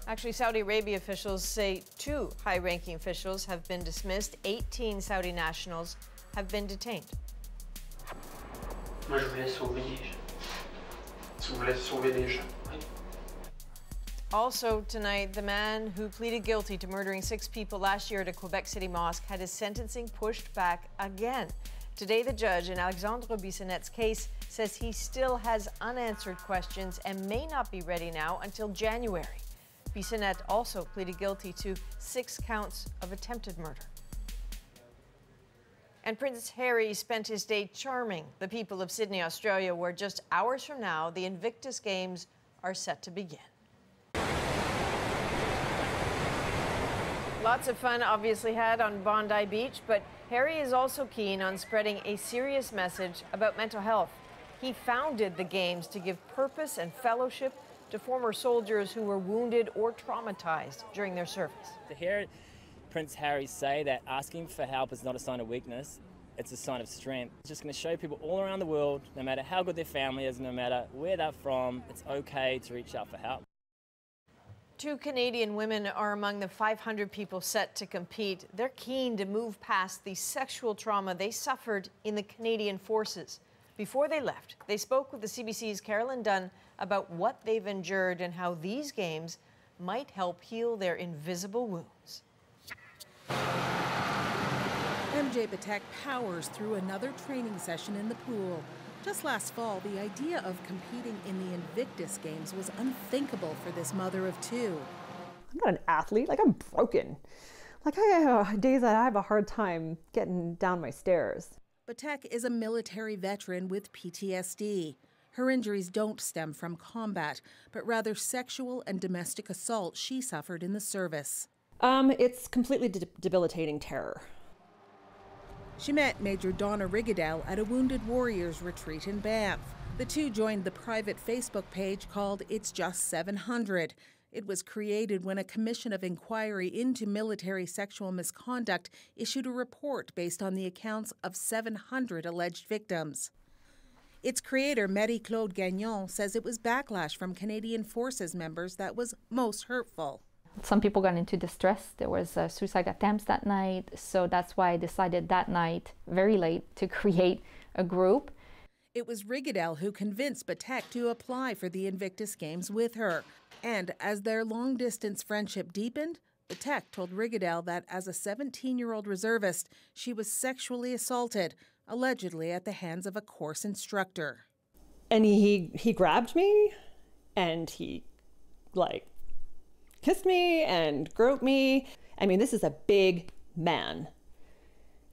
Actually, Saudi Arabia officials say 2 high-ranking officials have been dismissed. 18 Saudi nationals have been detained. Moi, je voulais sauver les gens. Je voulais sauver les gens. Also tonight, the man who pleaded guilty to murdering 6 people last year at a Quebec City mosque had his sentencing pushed back again. Today, the judge in Alexandre Bissonnette's case says he still has unanswered questions and may not be ready now until January. Bissonnette also pleaded guilty to 6 counts of attempted murder. And Prince Harry spent his day charming the people of Sydney, Australia, where just hours from now, the Invictus Games are set to begin. Lots of fun obviously had on Bondi Beach, but Harry is also keen on spreading a serious message about mental health. He founded the Games to give purpose and fellowship to former soldiers who were wounded or traumatized during their service. To hear Prince Harry say that asking for help is not a sign of weakness, it's a sign of strength. It's just going to show people all around the world, no matter how good their family is, no matter where they're from, it's okay to reach out for help. 2 Canadian women are among the 500 people set to compete. They're keen to move past the sexual trauma they suffered in the Canadian Forces. Before they left, they spoke with the CBC's Carolyn Dunn about what they've endured and how these games might help heal their invisible wounds. MJ Batek powers through another training session in the pool. Just last fall, the idea of competing in the Invictus Games was unthinkable for this mother of 2. I'm not an athlete, like I'm broken. Like I have days that I have a hard time getting down my stairs. Batek is a military veteran with PTSD. Her injuries don't stem from combat, but rather sexual and domestic assault she suffered in the service. It's completely debilitating terror. She met Major Donna Rigadel at a Wounded Warriors retreat in Banff. The 2 joined the private Facebook page called It's Just 700. It was created when a commission of inquiry into military sexual misconduct issued a report based on the accounts of 700 alleged victims. Its creator, Marie-Claude Gagnon, says it was backlash from Canadian Forces members that was most hurtful. Some people got into distress. There was suicide attempts that night, so that's why I decided that night, very late, to create a group. It was Rigadel who convinced Patek to apply for the Invictus Games with her. And as their long-distance friendship deepened, Patek told Rigadel that as a 17-year-old reservist, she was sexually assaulted, allegedly at the hands of a course instructor. And he grabbed me, and he, kissed me and groped me. I mean, this is a big man,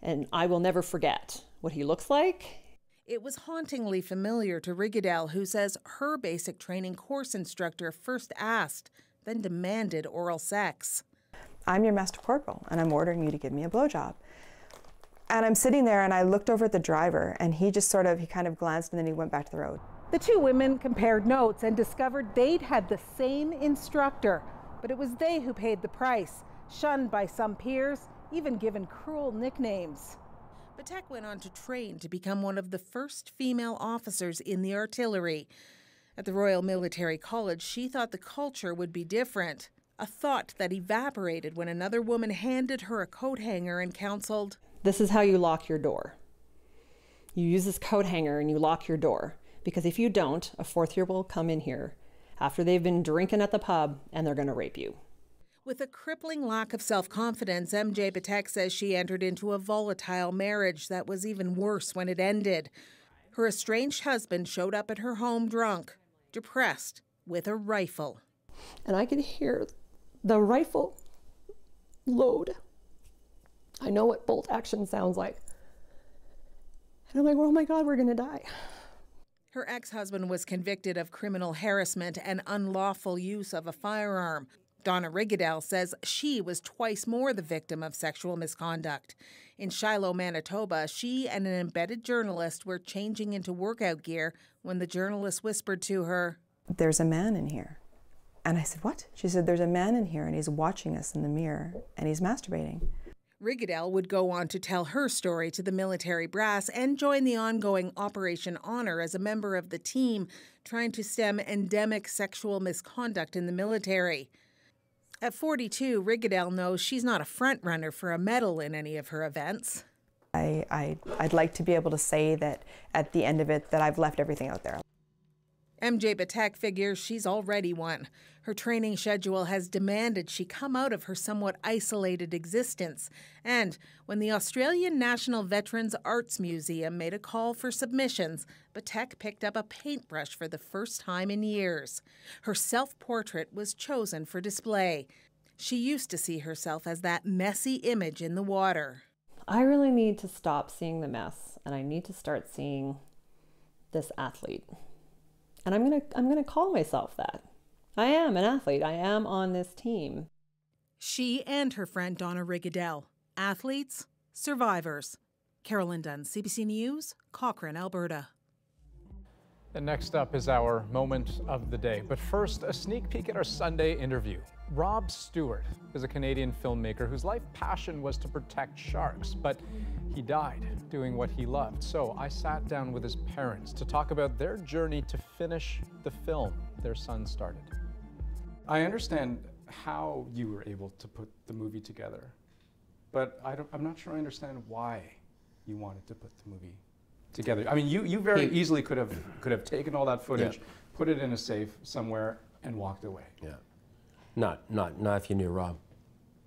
and I will never forget what he looks like. It was hauntingly familiar to Rigadel, who says her basic training course instructor first asked, then demanded oral sex. I'm your master corporal, and I'm ordering you to give me a blowjob. And I'm sitting there, and I looked over at the driver, and he kind of glanced, and then he went back to the road. The two women compared notes and discovered they'd had the same instructor, but it was they who paid the price, shunned by some peers, even given cruel nicknames. Patek went on to train to become one of the first female officers in the artillery. At the Royal Military College, she thought the culture would be different, a thought that evaporated when another woman handed her a coat hanger and counseled, "This is how you lock your door. You use this coat hanger and you lock your door, because if you don't, a fourth year will come in here after they've been drinking at the pub and they're going to rape you." With a crippling lack of self-confidence, MJ Patek says she entered into a volatile marriage that was even worse when it ended. Her estranged husband showed up at her home drunk, depressed, with a rifle. And I could hear the rifle load. I know what bolt action sounds like. And I'm like, oh my God, we're going to die. Her ex-husband was convicted of criminal harassment and unlawful use of a firearm. Donna Rigadel says she was twice more the victim of sexual misconduct. In Shiloh, Manitoba, she and an embedded journalist were changing into workout gear when the journalist whispered to her, "There's a man in here." And I said, "What?" She said, "There's a man in here and he's watching us in the mirror and he's masturbating." Rigadel would go on to tell her story to the military brass and join the ongoing Operation Honor as a member of the team trying to stem endemic sexual misconduct in the military. At 42, Rigadel knows she's not a front runner for a medal in any of her events. I'd like to be able to say that at the end of it that I've left everything out there. MJ Patek figures she's already won. Her training schedule has demanded she come out of her somewhat isolated existence. And when the Australian National Veterans Arts Museum made a call for submissions, Patek picked up a paintbrush for the first time in years. Her self-portrait was chosen for display. She used to see herself as that messy image in the water. I really need to stop seeing the mess, and I need to start seeing this athlete. And I'm gonna call myself that. I am an athlete. I am on this team. She and her friend Donna Rigadel, athletes, survivors. Carolyn Dunn, CBC News, Cochrane, Alberta. And next up is our moment of the day. But first, a sneak peek at our Sunday interview. Rob Stewart is a Canadian filmmaker whose life passion was to protect sharks, but he died doing what he loved. So I sat down with his parents to talk about their journey to finish the film their son started. I understand how you were able to put the movie together, but I'm not sure I understand why you wanted to put the movie together. I mean, you very easily could have taken all that footage, put it in a safe somewhere, and walked away. Yeah. Not if you knew Rob.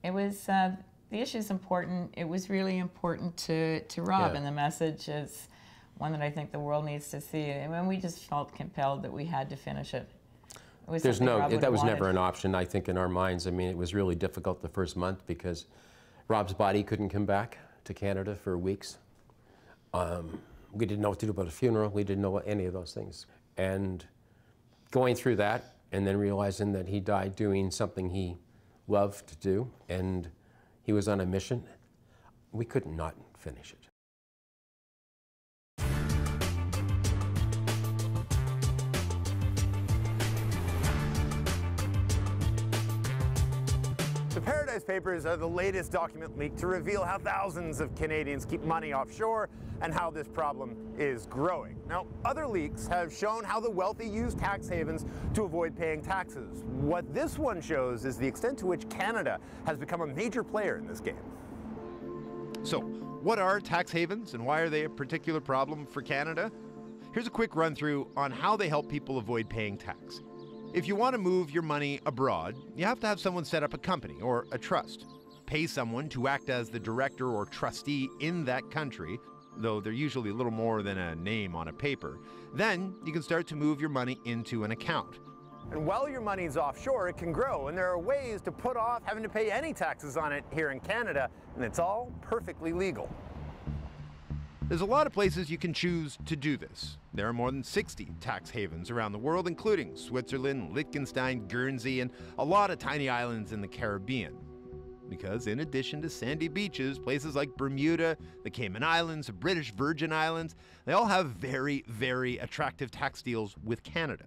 It was, the issue's important. It was really important to Rob, and the message is one that I think the world needs to see. And when we just felt compelled that we had to finish it. It was that was never an option, I think, in our minds. I mean, it was really difficult the first month because Rob's body couldn't come back to Canada for weeks. We didn't know what to do about a funeral. We didn't know any of those things. And going through that, and then realizing that he died doing something he loved to do, and he was on a mission, we couldn't not finish it. Paradise Papers are the latest document leak to reveal how thousands of Canadians keep money offshore and how this problem is growing. Now, other leaks have shown how the wealthy use tax havens to avoid paying taxes. What this one shows is the extent to which Canada has become a major player in this game. So, what are tax havens and why are they a particular problem for Canada? Here's a quick run through on how they help people avoid paying tax. If you want to move your money abroad, you have to have someone set up a company or a trust. Pay someone to act as the director or trustee in that country, though they're usually a little more than a name on a paper. Then you can start to move your money into an account. And while your money's offshore, it can grow, and there are ways to put off having to pay any taxes on it here in Canada, and it's all perfectly legal. There's a lot of places you can choose to do this. There are more than 60 tax havens around the world, including Switzerland, Liechtenstein, Guernsey, and a lot of tiny islands in the Caribbean. Because in addition to sandy beaches, places like Bermuda, the Cayman Islands, the British Virgin Islands, they all have very, very attractive tax deals with Canada.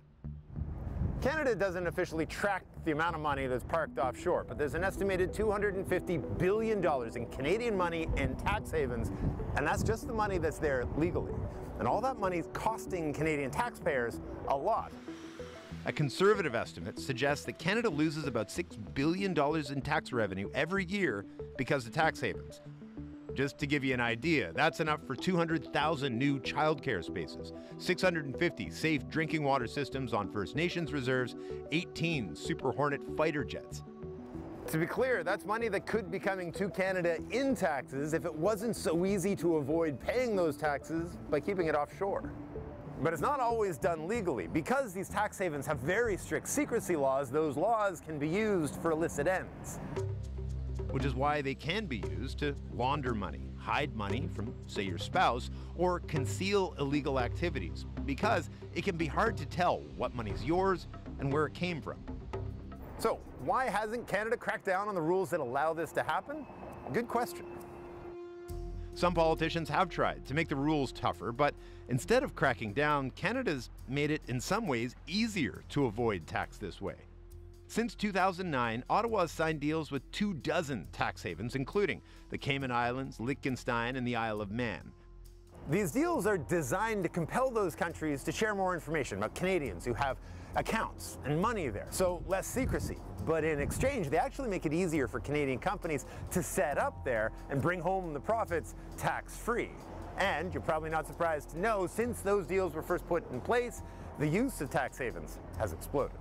Canada doesn't officially track the amount of money that's parked offshore, but there's an estimated $250 billion in Canadian money in tax havens, and that's just the money that's there legally. And all that money's costing Canadian taxpayers a lot. A conservative estimate suggests that Canada loses about $6 billion in tax revenue every year because of tax havens. Just to give you an idea, that's enough for 200,000 new childcare spaces, 650 safe drinking water systems on First Nations reserves, 18 Super Hornet fighter jets. To be clear, that's money that could be coming to Canada in taxes if it wasn't so easy to avoid paying those taxes by keeping it offshore. But it's not always done legally. Because these tax havens have very strict secrecy laws, those laws can be used for illicit ends. Which is why they can be used to launder money, hide money from, say, your spouse, or conceal illegal activities, because it can be hard to tell what money's yours and where it came from. So, why hasn't Canada cracked down on the rules that allow this to happen? Good question. Some politicians have tried to make the rules tougher, but instead of cracking down, Canada's made it in some ways easier to avoid tax this way. Since 2009, Ottawa has signed deals with 24 tax havens, including the Cayman Islands, Liechtenstein, and the Isle of Man. These deals are designed to compel those countries to share more information about Canadians who have accounts and money there, so less secrecy. But in exchange, they actually make it easier for Canadian companies to set up there and bring home the profits tax-free. And you're probably not surprised to know, since those deals were first put in place, the use of tax havens has exploded.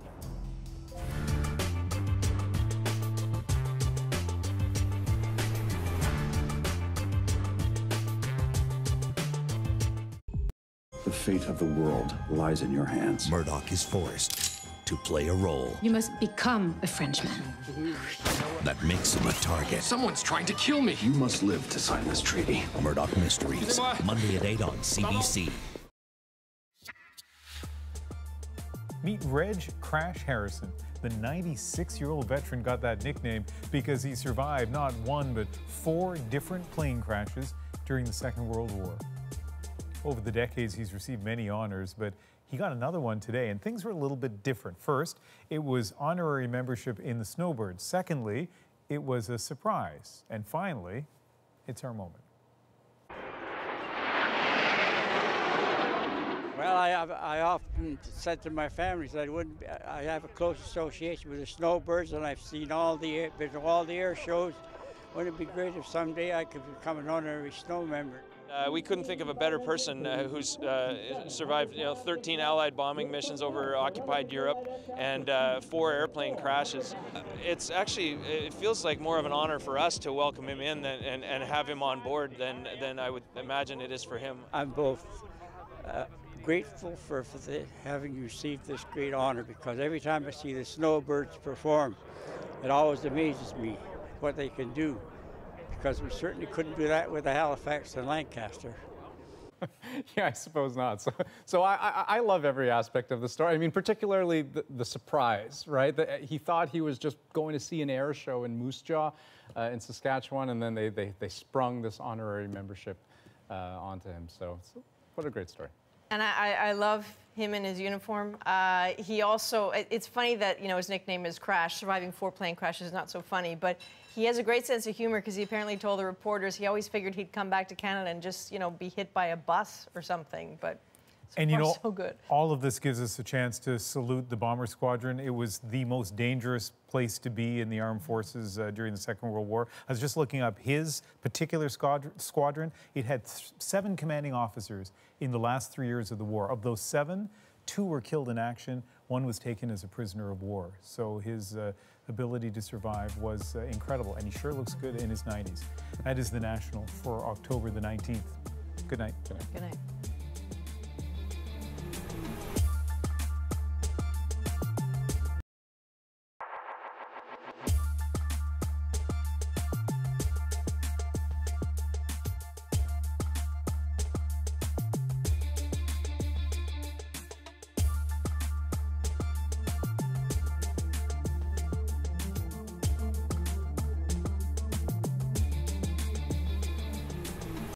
The fate of the world lies in your hands. Murdoch is forced to play a role You must become a Frenchman. that makes him a target. Someone's trying to kill me. You must live to sign this treaty. Murdoch Mysteries, Monday at 8 on CBC. Meet Reg Crash Harrison. The 96-year-old veteran got that nickname because he survived not one but 4 different plane crashes during the Second World War. Over the decades, he's received many honors, but he got another one today, and things were a little bit different. First, it was honorary membership in the Snowbirds. Secondly, it was a surprise. And finally, it's our moment. Well, I often said to my families I have a close association with the Snowbirds, and I've seen been to all the air shows. Wouldn't it be great if someday I could become an honorary snow member? We couldn't think of a better person who's survived 13 Allied bombing missions over occupied Europe and 4 airplane crashes. It feels like more of an honor for us to welcome him in and have him on board than I would imagine it is for him. I'm both grateful for having received this great honor, because every time I see the Snowbirds perform, it always amazes me what they can do. Because we certainly couldn't do that with the Halifax and Lancaster. Yeah, I suppose not. So I love every aspect of the story. I mean, particularly the surprise, right? He thought he was just going to see an air show in Moose Jaw in Saskatchewan, and then they sprung this honorary membership onto him. So what a great story. And I love him in his uniform. He also, it's funny that, you know, his nickname is Crash. Surviving 4 plane crashes is not so funny, but he has a great sense of humor because he apparently told the reporters he always figured he'd come back to Canada and just, you know, be hit by a bus or something, but so and you know, so good. All of this gives us a chance to salute the bomber squadron. It was the most dangerous place to be in the armed forces during the Second World War. I was just looking up his particular squadron. It had 7 commanding officers in the last 3 years of the war. Of those 7, 2 were killed in action. 1 was taken as a prisoner of war. So his ability to survive was incredible, and he sure looks good in his 90s. That is The National for October the 19th. Good night. Good night.